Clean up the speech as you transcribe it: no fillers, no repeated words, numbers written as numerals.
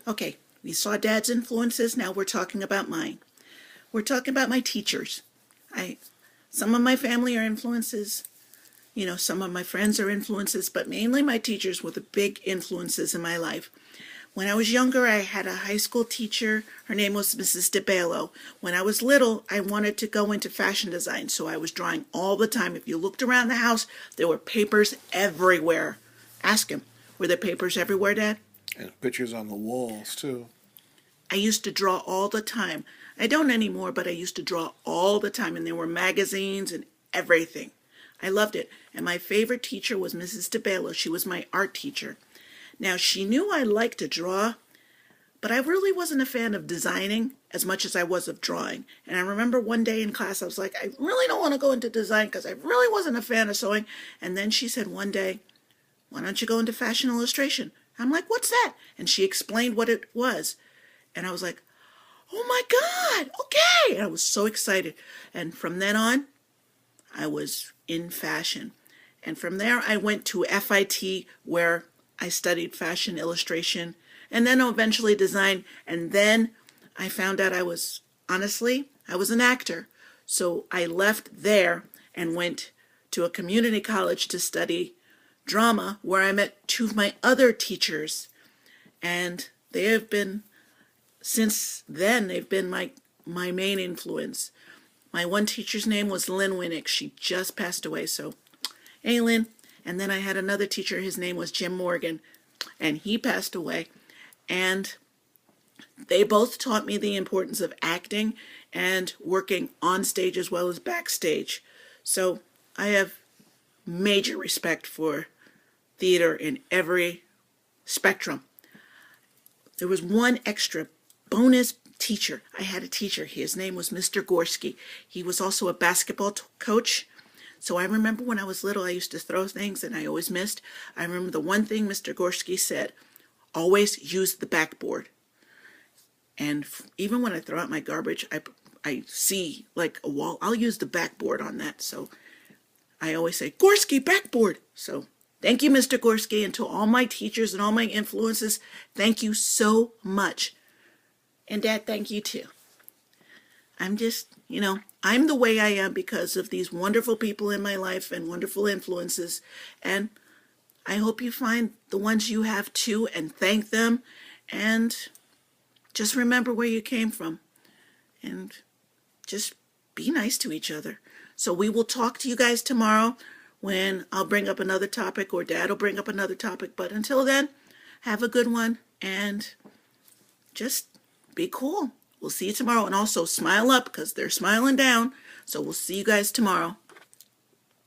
Okay, we saw Dad's influences, now we're talking about mine. We're talking about my teachers. I Some of my family are influences, some of my friends are influences, but mainly my teachers were the big influences in my life. When I was younger, I had a high school teacher. Her name was Mrs. DeBello. When I was little, I wanted to go into fashion design, so I was drawing all the time. If you looked around the house, there were papers everywhere. Ask him, were there papers everywhere, Dad? And pictures on the walls too. I used to draw all the time. I don't anymore, but I used to draw all the time, and there were magazines and everything. I loved it. And my favorite teacher was Mrs. DeBello. She was my art teacher. Now, she knew I liked to draw, but I really wasn't a fan of designing as much as I was of drawing. And I remember one day in class, I was like, I really don't want to go into design because I really wasn't a fan of sewing. And then she said one day, why don't you go into fashion illustration? I'm like, what's that? And she explained what it was. And I was like, oh my God, okay. And I was so excited. And from then on, I was in fashion. And from there, I went to FIT where I studied fashion illustration and then eventually design. And then I found out honestly, I was an actor. So I left there and went to a community college to study drama where I met two of my other teachers. And they have been, since then, they've been my main influence. My one teacher's name was Lynn Winnick. She just passed away, so hey, Lynn. And then I had another teacher, his name was Jim Morgan, and he passed away. And they both taught me the importance of acting and working on stage as well as backstage. So I have major respect for theater in every spectrum. There was one extra bonus teacher. I had a teacher. His name was Mr. Gorski. He was also a basketball coach. So I remember when I was little, I used to throw things and I always missed. I remember the one thing Mr. Gorski said, always use the backboard. And even when I throw out my garbage, I see like a wall, I'll use the backboard on that. So I always say, Gorski, backboard. So thank you, Mr. Gorski, and to all my teachers and all my influences, thank you so much. And Dad, thank you too. I'm just, I'm the way I am because of these wonderful people in my life and wonderful influences. And I hope you find the ones you have too and thank them. And just remember where you came from. And just be nice to each other. So we will talk to you guys tomorrow when I'll bring up another topic or Dad will bring up another topic. But until then, have a good one and just be cool. We'll see you tomorrow. And also smile up because they're smiling down. So we'll see you guys tomorrow.